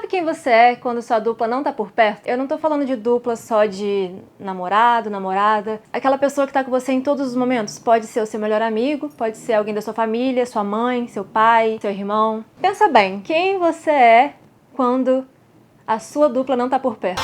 Sabe quem você é quando sua dupla não tá por perto? Eu não tô falando de dupla só de namorado, namorada. Aquela pessoa que tá com você em todos os momentos. Pode ser o seu melhor amigo, pode ser alguém da sua família, sua mãe, seu pai, seu irmão. Pensa bem, quem você é quando a sua dupla não tá por perto?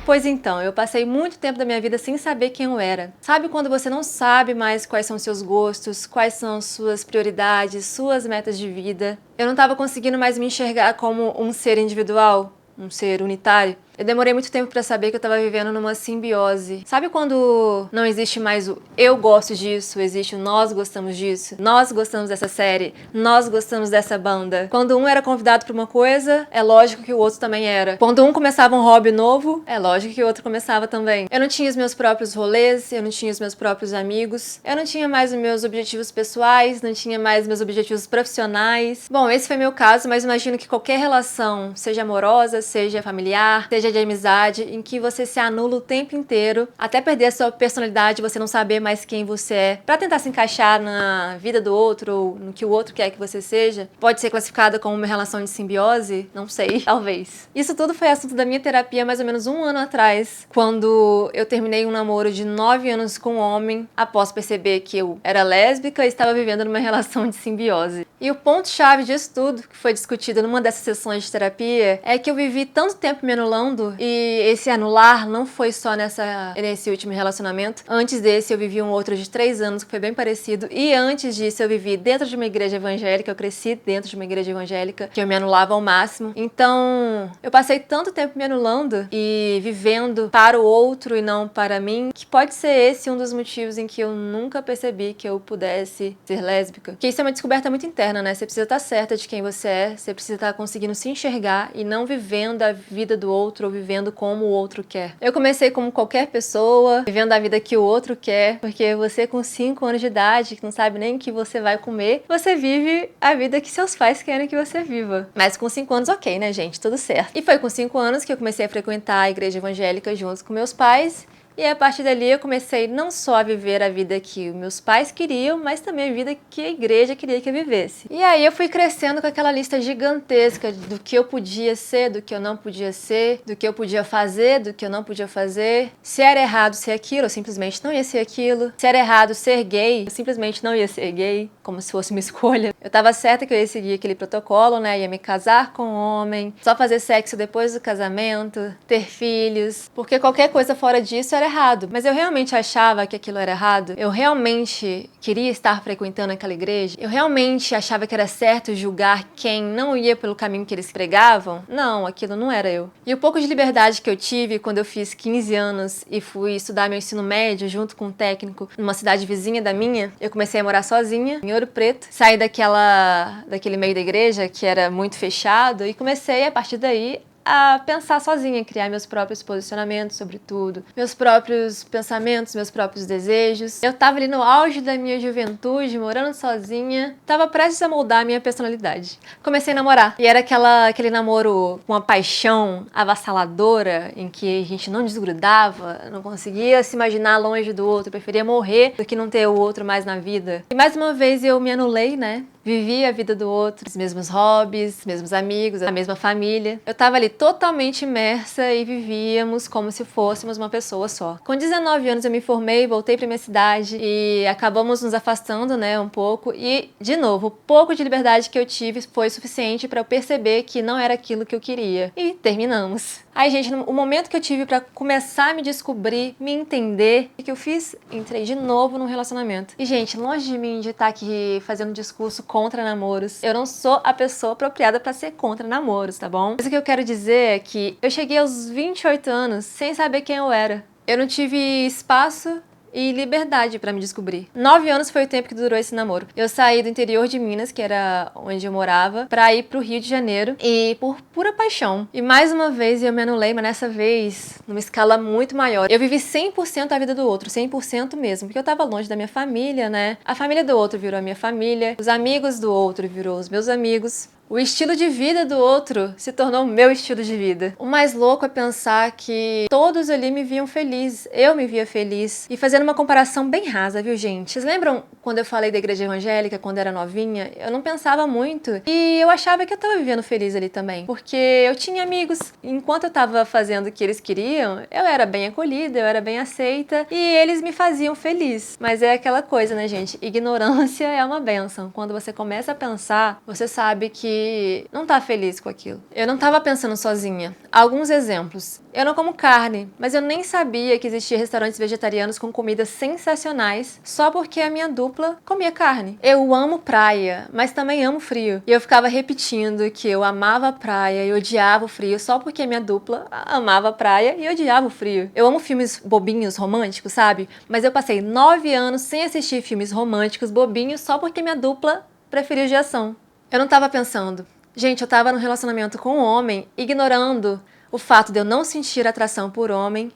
Pois então, eu passei muito tempo da minha vida sem saber quem eu era. Sabe quando você não sabe mais quais são seus gostos, quais são suas prioridades, suas metas de vida? Eu não estava conseguindo mais me enxergar como um ser individual, um ser unitário. Eu demorei muito tempo pra saber que eu tava vivendo numa simbiose. Sabe quando não existe mais o eu gosto disso, existe o nós gostamos disso? Nós gostamos dessa série, nós gostamos dessa banda. Quando um era convidado pra uma coisa, é lógico que o outro também era. Quando um começava um hobby novo, é lógico que o outro começava também. Eu não tinha os meus próprios rolês, eu não tinha os meus próprios amigos, eu não tinha mais os meus objetivos pessoais, não tinha mais meus objetivos profissionais. Bom, esse foi meu caso, mas imagino que qualquer relação, seja amorosa, seja familiar, seja de amizade, em que você se anula o tempo inteiro, até perder a sua personalidade, você não saber mais quem você é, pra tentar se encaixar na vida do outro ou no que o outro quer que você seja, pode ser classificada como uma relação de simbiose? Não sei, talvez. Isso tudo foi assunto da minha terapia mais ou menos um ano atrás, quando eu terminei um namoro de 9 anos com um homem, após perceber que eu era lésbica e estava vivendo numa relação de simbiose. E o ponto-chave disso tudo, que foi discutido numa dessas sessões de terapia, é que eu vivi tanto tempo me anulando, e esse anular não foi só nesse último relacionamento. Antes desse eu vivi um outro de 3 anos que foi bem parecido, e antes disso eu vivi dentro de uma igreja evangélica, eu cresci dentro de uma igreja evangélica, que eu me anulava ao máximo. Então eu passei tanto tempo me anulando e vivendo para o outro e não para mim, que pode ser esse um dos motivos em que eu nunca percebi que eu pudesse ser lésbica. Porque isso é uma descoberta muito interna, né? Você precisa estar certa de quem você é, você precisa estar conseguindo se enxergar e não vivendo a vida do outro ou vivendo como o outro quer. Eu comecei como qualquer pessoa, vivendo a vida que o outro quer, porque você com 5 anos de idade, que não sabe nem o que você vai comer, você vive a vida que seus pais querem que você viva. Mas com 5 anos, ok, né, gente? Tudo certo. E foi com 5 anos que eu comecei a frequentar a igreja evangélica junto com meus pais. E a partir dali eu comecei não só a viver a vida que meus pais queriam, mas também a vida que a igreja queria que eu vivesse. E aí eu fui crescendo com aquela lista gigantesca do que eu podia ser, do que eu não podia ser, do que eu podia fazer, do que eu não podia fazer. Se era errado ser aquilo, eu simplesmente não ia ser aquilo. Se era errado ser gay, eu simplesmente não ia ser gay, como se fosse uma escolha. Eu tava certa que eu ia seguir aquele protocolo, né? Ia me casar com um homem, só fazer sexo depois do casamento, ter filhos, porque qualquer coisa fora disso era errado. Mas eu realmente achava que aquilo era errado? Eu realmente queria estar frequentando aquela igreja? Eu realmente achava que era certo julgar quem não ia pelo caminho que eles pregavam? Não, aquilo não era eu. E o pouco de liberdade que eu tive quando eu fiz 15 anos e fui estudar meu ensino médio junto com um técnico numa cidade vizinha da minha, eu comecei a morar sozinha, em Ouro Preto, saí daquele meio da igreja que era muito fechado e comecei a partir daí a pensar sozinha, criar meus próprios posicionamentos sobre tudo, meus próprios pensamentos, meus próprios desejos. Eu tava ali no auge da minha juventude, morando sozinha, tava prestes a moldar a minha personalidade. Comecei a namorar, e era aquele namoro com uma paixão avassaladora, em que a gente não desgrudava, não conseguia se imaginar longe do outro, preferia morrer do que não ter o outro mais na vida. E mais uma vez eu me anulei, né? Vivi a vida do outro, os mesmos hobbies, os mesmos amigos, a mesma família. Eu tava ali totalmente imersa e vivíamos como se fôssemos uma pessoa só. Com 19 anos eu me formei, voltei pra minha cidade e acabamos nos afastando, né, um pouco. E, de novo, o pouco de liberdade que eu tive foi suficiente pra eu perceber que não era aquilo que eu queria. E terminamos. Aí, gente, o momento que eu tive pra começar a me descobrir, me entender, o que eu fiz? Entrei de novo num relacionamento. E, gente, longe de mim de estar aqui fazendo discurso contra namoros, eu não sou a pessoa apropriada pra ser contra namoros, tá bom? Mas o que eu quero dizer é que eu cheguei aos 28 anos sem saber quem eu era. Eu não tive espaço e liberdade pra me descobrir. 9 anos foi o tempo que durou esse namoro. Eu saí do interior de Minas, que era onde eu morava, pra ir pro Rio de Janeiro, e por pura paixão. E mais uma vez eu me anulei, mas dessa vez numa escala muito maior. Eu vivi 100% a vida do outro, 100% mesmo, porque eu tava longe da minha família, né? A família do outro virou a minha família, os amigos do outro virou os meus amigos. O estilo de vida do outro se tornou o meu estilo de vida. O mais louco é pensar que todos ali me viam feliz, eu me via feliz. E fazendo uma comparação bem rasa, viu, gente? Vocês lembram quando eu falei da igreja evangélica, quando era novinha, eu não pensava muito e eu achava que eu tava vivendo feliz ali também, porque eu tinha amigos. Enquanto eu tava fazendo o que eles queriam, eu era bem acolhida, eu era bem aceita e eles me faziam feliz. Mas é aquela coisa, né, gente? Ignorância é uma bênção. Quando você começa a pensar, você sabe que não tá feliz com aquilo. Eu não tava pensando sozinha. Alguns exemplos. Eu não como carne, mas eu nem sabia que existia restaurantes vegetarianos com comidas sensacionais só porque a minha dupla comia carne. Eu amo praia, mas também amo frio. E eu ficava repetindo que eu amava a praia e odiava o frio só porque a minha dupla amava a praia e odiava o frio. Eu amo filmes bobinhos, românticos, sabe? Mas eu passei 9 anos sem assistir filmes românticos, bobinhos, só porque minha dupla preferiu de ação. Eu não tava pensando. Gente, eu tava num relacionamento com um homem, ignorando o fato de eu não sentir atração por homem,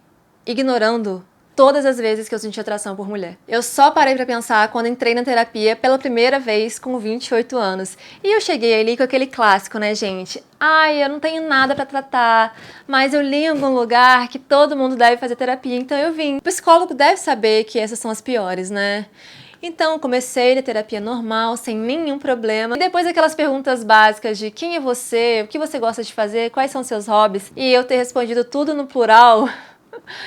ignorando todas as vezes que eu senti atração por mulher. Eu só parei pra pensar quando entrei na terapia pela primeira vez com 28 anos. E eu cheguei ali com aquele clássico, né, gente? Ai, eu não tenho nada pra tratar, mas eu li em algum lugar que todo mundo deve fazer terapia, então eu vim. O psicólogo deve saber que essas são as piores, né? Então, comecei na terapia normal, sem nenhum problema. E depois aquelas perguntas básicas de quem é você, o que você gosta de fazer, quais são seus hobbies, e eu ter respondido tudo no plural,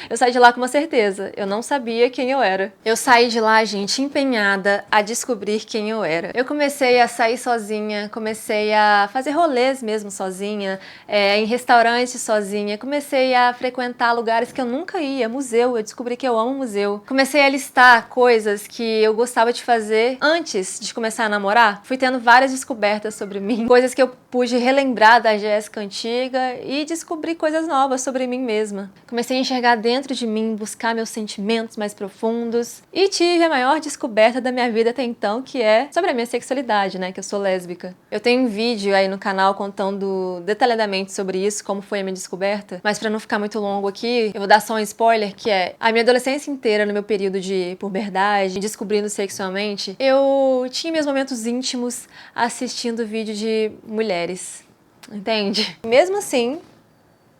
eu saí de lá com uma certeza. Eu não sabia quem eu era. Eu saí de lá, gente, empenhada a descobrir quem eu era. Eu comecei a sair sozinha, comecei a fazer rolês mesmo sozinha, em restaurantes sozinha, comecei a frequentar lugares que eu nunca ia, museu, eu descobri que eu amo museu. Comecei a listar coisas que eu gostava de fazer antes de começar a namorar. Fui tendo várias descobertas sobre mim, coisas que eu pude relembrar da Jéssica antiga e descobrir coisas novas sobre mim mesma. Comecei a enxergar dentro de mim, buscar meus sentimentos mais profundos e tive a maior descoberta da minha vida até então, que é sobre a minha sexualidade, né, que eu sou lésbica. Eu tenho um vídeo aí no canal contando detalhadamente sobre isso, como foi a minha descoberta, mas pra não ficar muito longo aqui, eu vou dar só um spoiler, que é a minha adolescência inteira, no meu período de puberdade, descobrindo sexualmente, eu tinha meus momentos íntimos assistindo vídeo de mulheres, entende? Mesmo assim,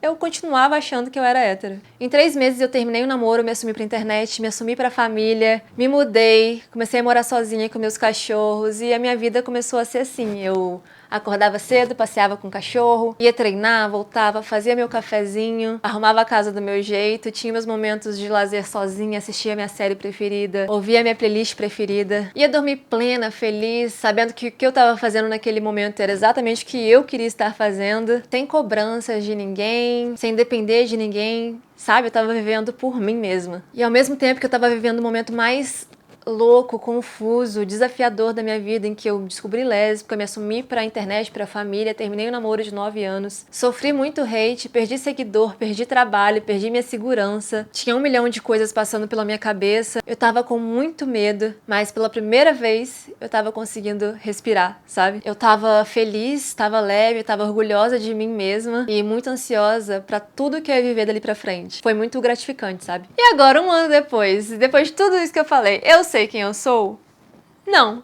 eu continuava achando que eu era hétero. Em 3 meses eu terminei o namoro, me assumi pra internet, me assumi pra família, me mudei, comecei a morar sozinha com meus cachorros e a minha vida começou a ser assim. Eu acordava cedo, passeava com o cachorro, ia treinar, voltava, fazia meu cafezinho, arrumava a casa do meu jeito, tinha meus momentos de lazer sozinha, assistia minha série preferida, ouvia minha playlist preferida, ia dormir plena, feliz, sabendo que o que eu tava fazendo naquele momento era exatamente o que eu queria estar fazendo, sem cobranças de ninguém, sem depender de ninguém, sabe? Eu tava vivendo por mim mesma. E ao mesmo tempo que eu tava vivendo o momento mais louco, confuso, desafiador da minha vida, em que eu descobri lésbica, me assumi pra internet, pra família, terminei um namoro de 9 anos, sofri muito hate, perdi seguidor, perdi trabalho, perdi minha segurança, tinha 1 milhão de coisas passando pela minha cabeça, eu tava com muito medo, mas pela primeira vez eu tava conseguindo respirar, sabe? Eu tava feliz, tava leve, tava orgulhosa de mim mesma e muito ansiosa pra tudo que eu ia viver dali pra frente. Foi muito gratificante, sabe? E agora, 1 ano depois de tudo isso que eu falei, eu sei quem eu sou? Não.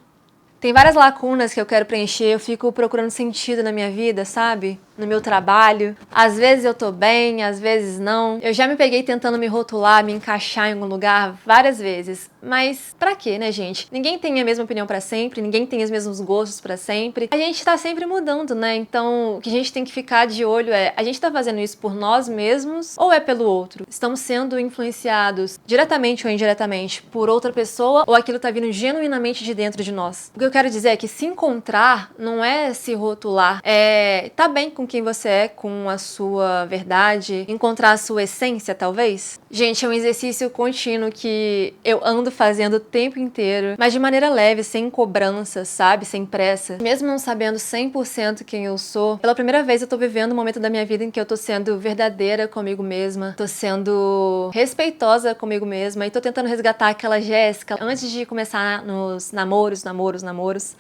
Tem várias lacunas que eu quero preencher, eu fico procurando sentido na minha vida, sabe? No meu trabalho. Às vezes eu tô bem, às vezes não. Eu já me peguei tentando me rotular, me encaixar em algum lugar várias vezes. Mas pra quê, né, gente? Ninguém tem a mesma opinião pra sempre, ninguém tem os mesmos gostos pra sempre. A gente tá sempre mudando, né? Então, o que a gente tem que ficar de olho é, a gente tá fazendo isso por nós mesmos ou é pelo outro? Estamos sendo influenciados diretamente ou indiretamente por outra pessoa ou aquilo tá vindo genuinamente de dentro de nós? O que eu quero dizer é que se encontrar não é se rotular, é tá bem com quem você é, com a sua verdade, encontrar a sua essência, talvez. Gente, é um exercício contínuo que eu ando fazendo o tempo inteiro, mas de maneira leve, sem cobrança, sabe? Sem pressa. Mesmo não sabendo 100% quem eu sou, pela primeira vez eu tô vivendo um momento da minha vida em que eu tô sendo verdadeira comigo mesma, tô sendo respeitosa comigo mesma e tô tentando resgatar aquela Jéssica antes de começar nos namoros.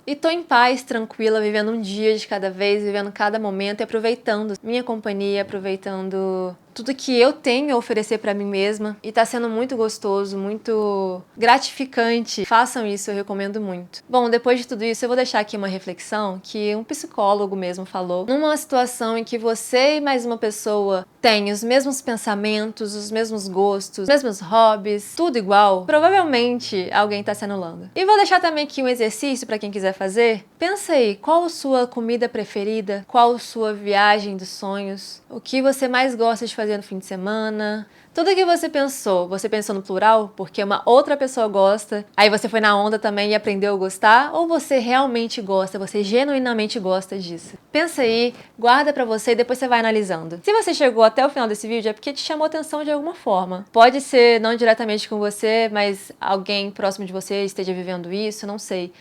E tô em paz, tranquila, vivendo um dia de cada vez, vivendo cada momento e aproveitando minha companhia, aproveitando tudo que eu tenho a oferecer pra mim mesma. E tá sendo muito gostoso, muito gratificante. Façam isso, eu recomendo muito. Bom, depois de tudo isso, eu vou deixar aqui uma reflexão que um psicólogo mesmo falou. Numa situação em que você e mais uma pessoa têm os mesmos pensamentos, os mesmos gostos, os mesmos hobbies, tudo igual, provavelmente alguém tá se anulando. E vou deixar também aqui um exercício pra quem quiser fazer. Pensa aí, qual a sua comida preferida? Qual a sua viagem dos sonhos? O que você mais gosta de fazer no fim de semana? Tudo que você pensou no plural porque uma outra pessoa gosta, aí você foi na onda também e aprendeu a gostar, ou você realmente gosta, você genuinamente gosta disso? Pensa aí, guarda pra você e depois você vai analisando. Se você chegou até o final desse vídeo é porque te chamou atenção de alguma forma. Pode ser não diretamente com você, mas alguém próximo de você esteja vivendo isso, não sei.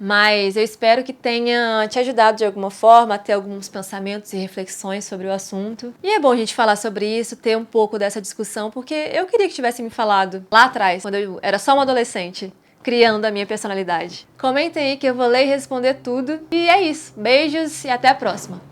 Mas eu espero que tenha te ajudado de alguma forma a ter alguns pensamentos e reflexões sobre o assunto. E é bom a gente falar sobre isso, ter um pouco dessa discussão, porque eu queria que tivesse me falado lá atrás, quando eu era só uma adolescente, criando a minha personalidade. Comentem aí que eu vou ler e responder tudo. E é isso. Beijos e até a próxima!